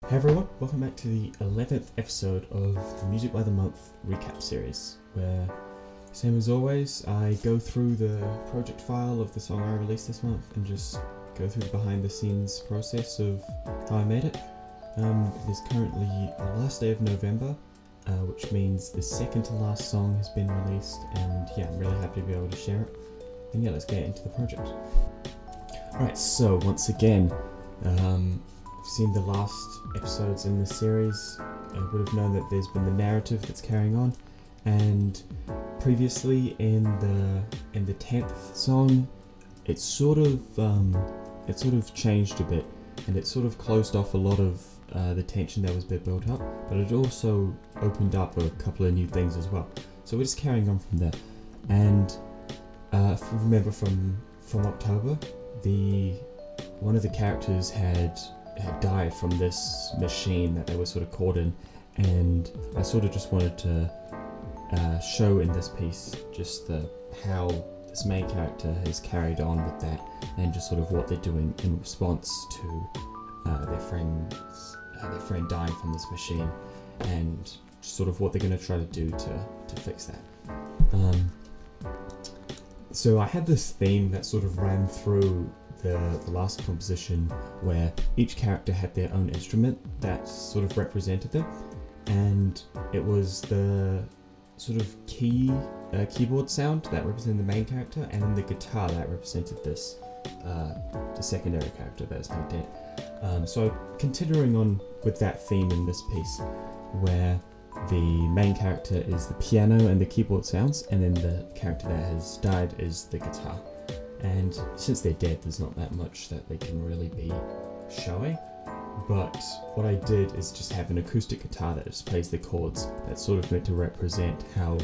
Hey everyone, welcome back to the 11th episode of the Music by the Month recap series, where, same as always, I go through the project file of the song I released this month and just go through the behind the scenes process of how I made it. It is currently the last day of November, which means the second to last song has been released, and yeah, I'm really happy to be able to share it. And yeah, let's get into the project. Alright, so once again, if you've seen the last episodes in this series, I would have known that there's been the narrative that's carrying on, and previously in the 10th song, it sort of changed a bit, and it sort of closed off a lot of the tension that was a bit built up, but it also opened up a couple of new things as well. So we're just carrying on from there, and if you remember from October, one of the characters had died from this machine that they were sort of caught in, and I sort of just wanted to show in this piece just how this main character has carried on with that, and just sort of what they're doing in response to their friend dying from this machine, and sort of what they're going to try to do to fix that. So I had this theme that sort of ran through the last composition, where each character had their own instrument that sort of represented them, and it was the sort of keyboard sound that represented the main character, and then the guitar that represented this the secondary character that is now dead. So continuing on with that theme in this piece, where the main character is the piano and the keyboard sounds, and then the character that has died is the guitar. And since they're dead, there's not that much that they can really be showing, but what I did is just have an acoustic guitar that just plays the chords. That's sort of meant to represent how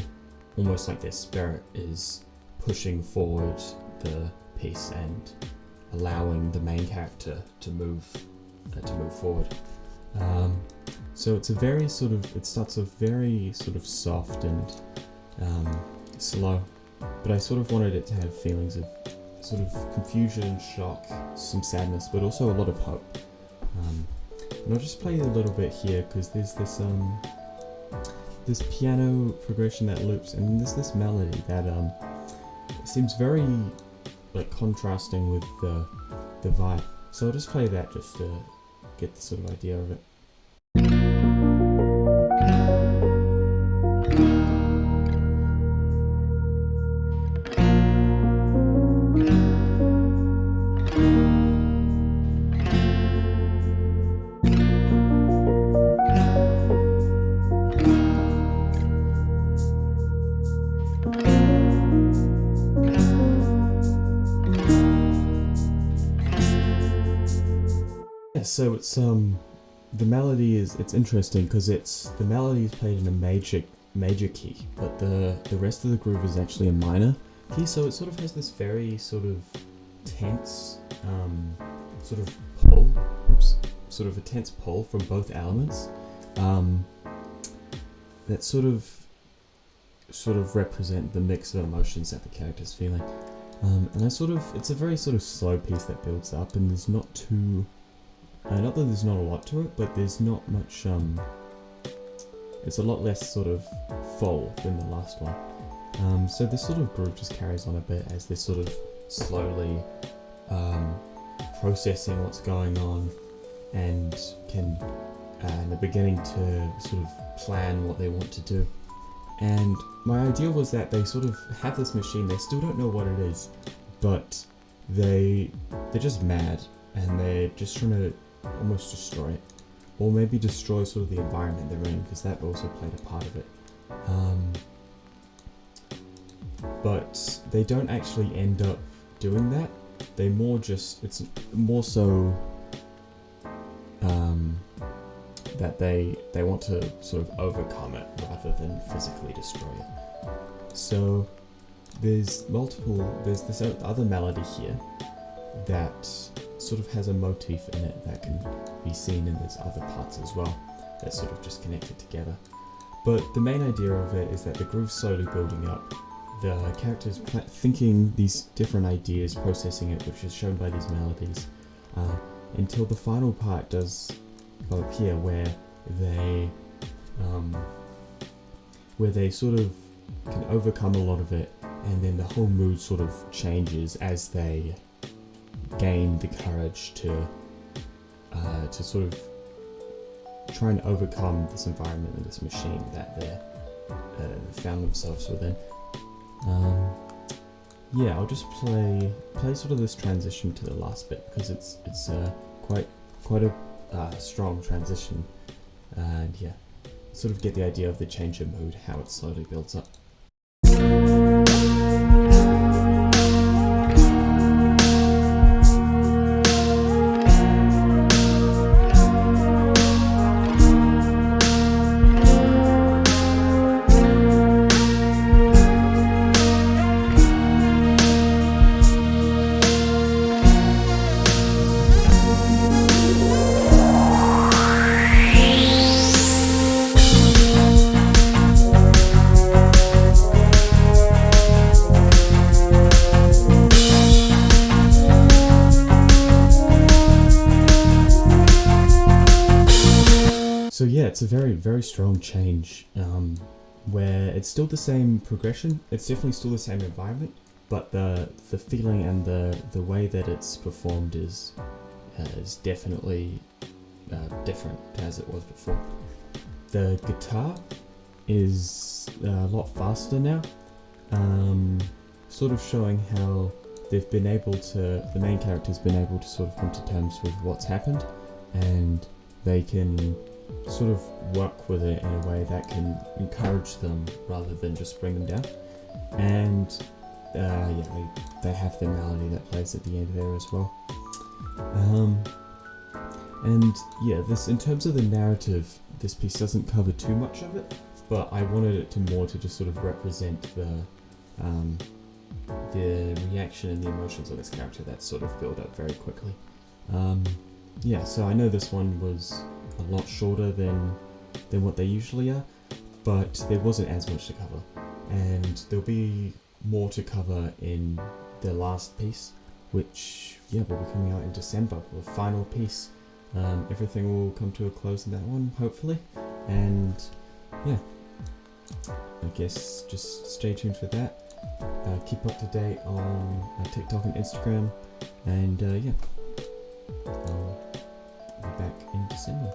almost like their spirit is pushing forward the piece and allowing the main character to move forward. So it's it starts off very sort of soft and slow, but I sort of wanted it to have feelings of sort of confusion, shock, some sadness, but also a lot of hope. And I'll just play a little bit here, because there's this piano progression that loops, and there's this melody that seems very like contrasting with the vibe. So I'll just play that just to get the sort of idea of it. So it's the melody it's interesting because the melody is played in a major key, but the rest of the groove is actually a minor key, so it sort of has this very sort of tense sort of pull, sort of a tense pull from both elements that sort of represent the mix of emotions that the character's feeling. And it's a very sort of slow piece that builds up, and there's not too not that there's not a lot to it, but there's not much, it's a lot less sort of full than the last one. So this sort of groove just carries on a bit as they're sort of slowly processing what's going on, and they're beginning to sort of plan what they want to do. And my idea was that they sort of have this machine, they still don't know what it is, but they're just mad, and they're just trying to almost destroy it, or maybe destroy sort of the environment they're in, because that also played a part of it. But they don't actually end up doing that. It's more so that they want to sort of overcome it rather than physically destroy it. So there's this other melody here that sort of has a motif in it that can be seen in these other parts as well, that's sort of just connected together. But the main idea of it is that the groove's slowly building up. The character's thinking these different ideas, processing it, which is shown by these melodies, until the final part does come up here where they sort of can overcome a lot of it, and then the whole mood sort of changes as they gain the courage to sort of try and overcome this environment and this machine that they found themselves within. Yeah, I'll just play sort of this transition to the last bit, because it's quite a strong transition, and yeah, sort of get the idea of the change in mood, how it slowly builds up. So yeah, it's a very, very strong change, where it's still the same progression, it's definitely still the same environment, but the feeling and the way that it's performed is definitely different as it was before. The guitar is a lot faster now, sort of showing how they've been able to, the main character's been able to sort of come to terms with what's happened, and they can sort of work with it in a way that can encourage them rather than just bring them down. And yeah, they have their melody that plays at the end there as well. And yeah, this, in terms of the narrative, this piece doesn't cover too much of it, but I wanted it to more to just sort of represent the reaction and the emotions of this character that sort of build up very quickly. Yeah, so I know this one was a lot shorter than what they usually are, but there wasn't as much to cover, and there'll be more to cover in the last piece, which yeah will be coming out in December, the final piece. Everything will come to a close in that one, hopefully, and yeah, I guess just stay tuned for that. Keep up to date on TikTok and Instagram, and yeah, I'll be back in December.